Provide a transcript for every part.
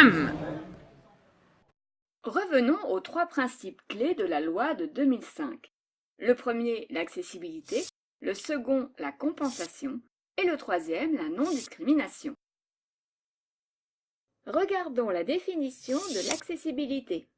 Miam! Revenons aux trois principes clés de la loi de 2005. Le premier, l'accessibilité, le second, la compensation, et le troisième, la non-discrimination. Regardons la définition de l'accessibilité.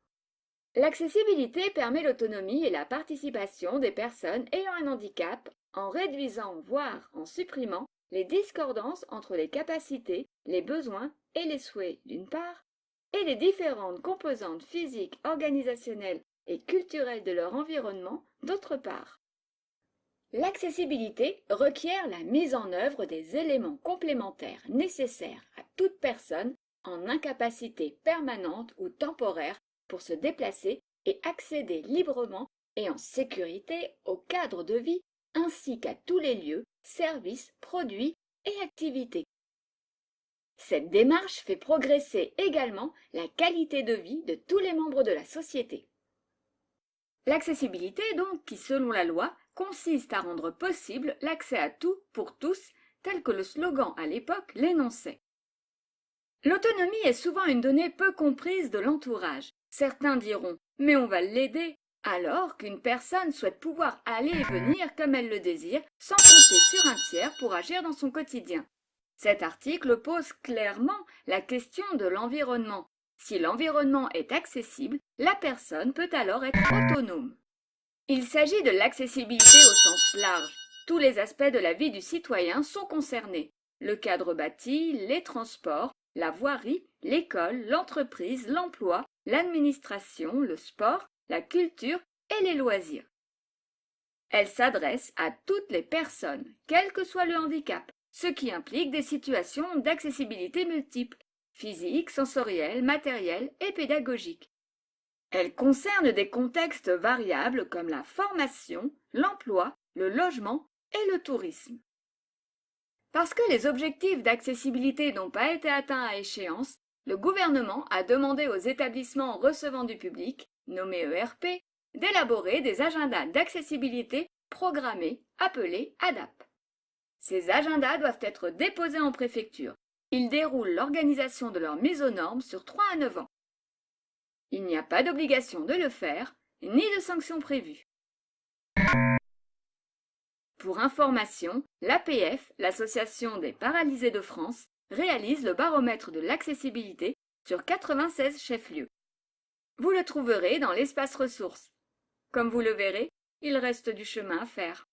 L'accessibilité permet l'autonomie et la participation des personnes ayant un handicap en réduisant, voire en supprimant, les discordances entre les capacités, les besoins et les souhaits d'une part, et les différentes composantes physiques, organisationnelles et culturelles de leur environnement d'autre part. L'accessibilité requiert la mise en œuvre des éléments complémentaires nécessaires à toute personne en incapacité permanente ou temporaire pour se déplacer et accéder librement et en sécurité au cadre de vie ainsi qu'à tous les lieux, services, produits et activités. Cette démarche fait progresser également la qualité de vie de tous les membres de la société. L'accessibilité, donc, qui, selon la loi, consiste à rendre possible l'accès à tout pour tous, tel que le slogan à l'époque l'énonçait. L'autonomie est souvent une donnée peu comprise de l'entourage. Certains diront « mais on va l'aider », alors qu'une personne souhaite pouvoir aller et venir comme elle le désire, sans compter sur un tiers pour agir dans son quotidien. Cet article pose clairement la question de l'environnement. Si l'environnement est accessible, la personne peut alors être autonome. Il s'agit de l'accessibilité au sens large. Tous les aspects de la vie du citoyen sont concernés. Le cadre bâti, les transports, la voirie, l'école, l'entreprise, l'emploi, l'administration, le sport, la culture et les loisirs. Elle s'adresse à toutes les personnes, quel que soit le handicap, ce qui implique des situations d'accessibilité multiples, physiques, sensorielles, matérielles et pédagogiques. Elle concerne des contextes variables comme la formation, l'emploi, le logement et le tourisme. Parce que les objectifs d'accessibilité n'ont pas été atteints à échéance, le gouvernement a demandé aux établissements recevant du public, nommés ERP, d'élaborer des agendas d'accessibilité programmés appelés ADAP. Ces agendas doivent être déposés en préfecture. Ils déroulent l'organisation de leur mise aux normes sur 3 à 9 ans. Il n'y a pas d'obligation de le faire, ni de sanctions prévues. Pour information, l'APF, l'Association des paralysés de France, réalise le baromètre de l'accessibilité sur 96 chefs-lieux. Vous le trouverez dans l'espace ressources. Comme vous le verrez, il reste du chemin à faire.